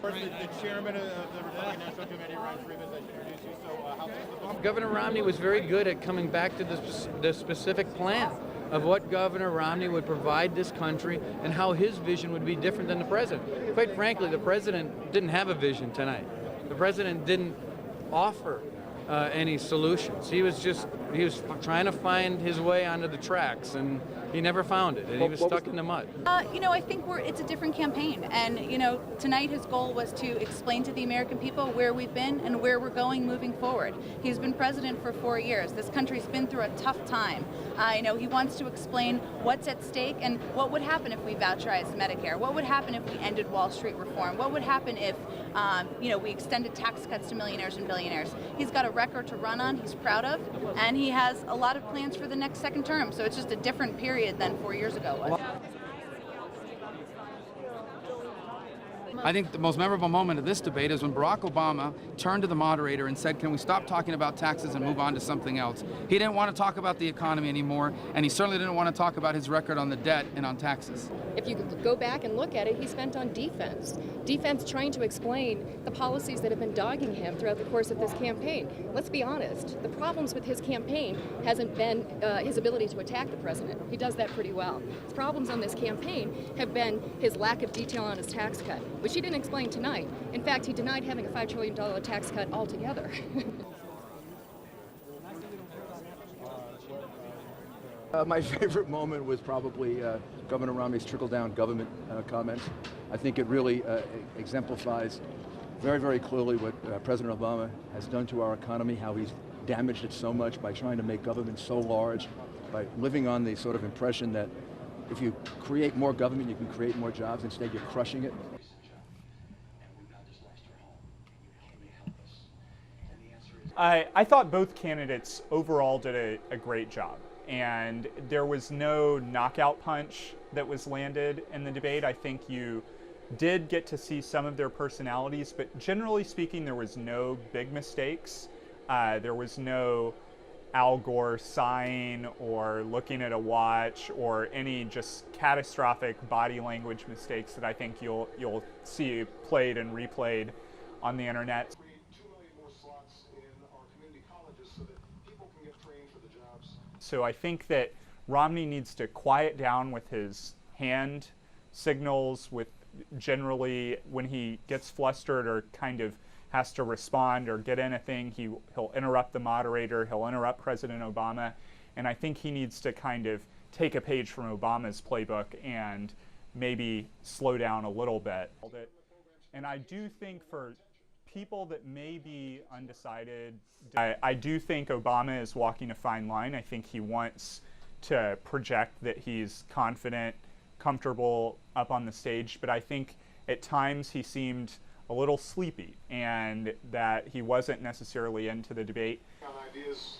First, the chairman of the Republican National Committee, Reince, I should introduce you. So, how Governor Romney was very good at coming back to the specific plan of what Governor Romney would provide this country and how his vision would be different than the president. Quite frankly, the president didn't have a vision tonight. The president didn't offer any solutions. He was trying to find his way onto the tracks, and he never found it, and he was stuck in the mud. I think it's a different campaign, and tonight his goal was to explain to the American people where we've been and where we're going moving forward. He's been president for 4 years. This country's been through a tough time. He wants to explain what's at stake and what would happen if we voucherized Medicare. What would happen if we ended Wall Street reform? What would happen if we extended tax cuts to millionaires and billionaires? He's got a record to run on, he's proud of, and he has a lot of plans for the next second term. So it's just a different period than 4 years ago was. I think the most memorable moment of this debate is when Barack Obama turned to the moderator and said, can we stop talking about taxes and move on to something else? He didn't want to talk about the economy anymore, and he certainly didn't want to talk about his record on the debt and on taxes. If you go back and look at it, he spent on defense. Defense trying to explain the policies that have been dogging him throughout the course of this campaign. Let's be honest, the problems with his campaign hasn't been his ability to attack the president. He does that pretty well. The problems on this campaign have been his lack of detail on his tax cut, which he didn't explain tonight. In fact, he denied having a $5 trillion tax cut altogether. My favorite moment was probably Governor Romney's trickle-down government comments. I think it really exemplifies very, very clearly what President Obama has done to our economy, how he's damaged it so much by trying to make government so large, by living on the sort of impression that if you create more government, you can create more jobs. Instead, you're crushing it. I thought both candidates overall did a great job, and there was no knockout punch that was landed in the debate. I think you did get to see some of their personalities, but generally speaking, there was no big mistakes. There was no Al Gore sighing or looking at a watch or any just catastrophic body language mistakes that I think you'll see played and replayed on the internet. So I think that Romney needs to quiet down with his hand signals, with generally when he gets flustered or kind of has to respond or get in a thing, he'll interrupt the moderator, he'll interrupt President Obama, and I think he needs to kind of take a page from Obama's playbook and maybe slow down a little bit. And I do think for people that may be undecided, I do think Obama is walking a fine line. I think he wants to project that he's confident, comfortable up on the stage, but I think at times he seemed a little sleepy and that he wasn't necessarily into the debate. On ideas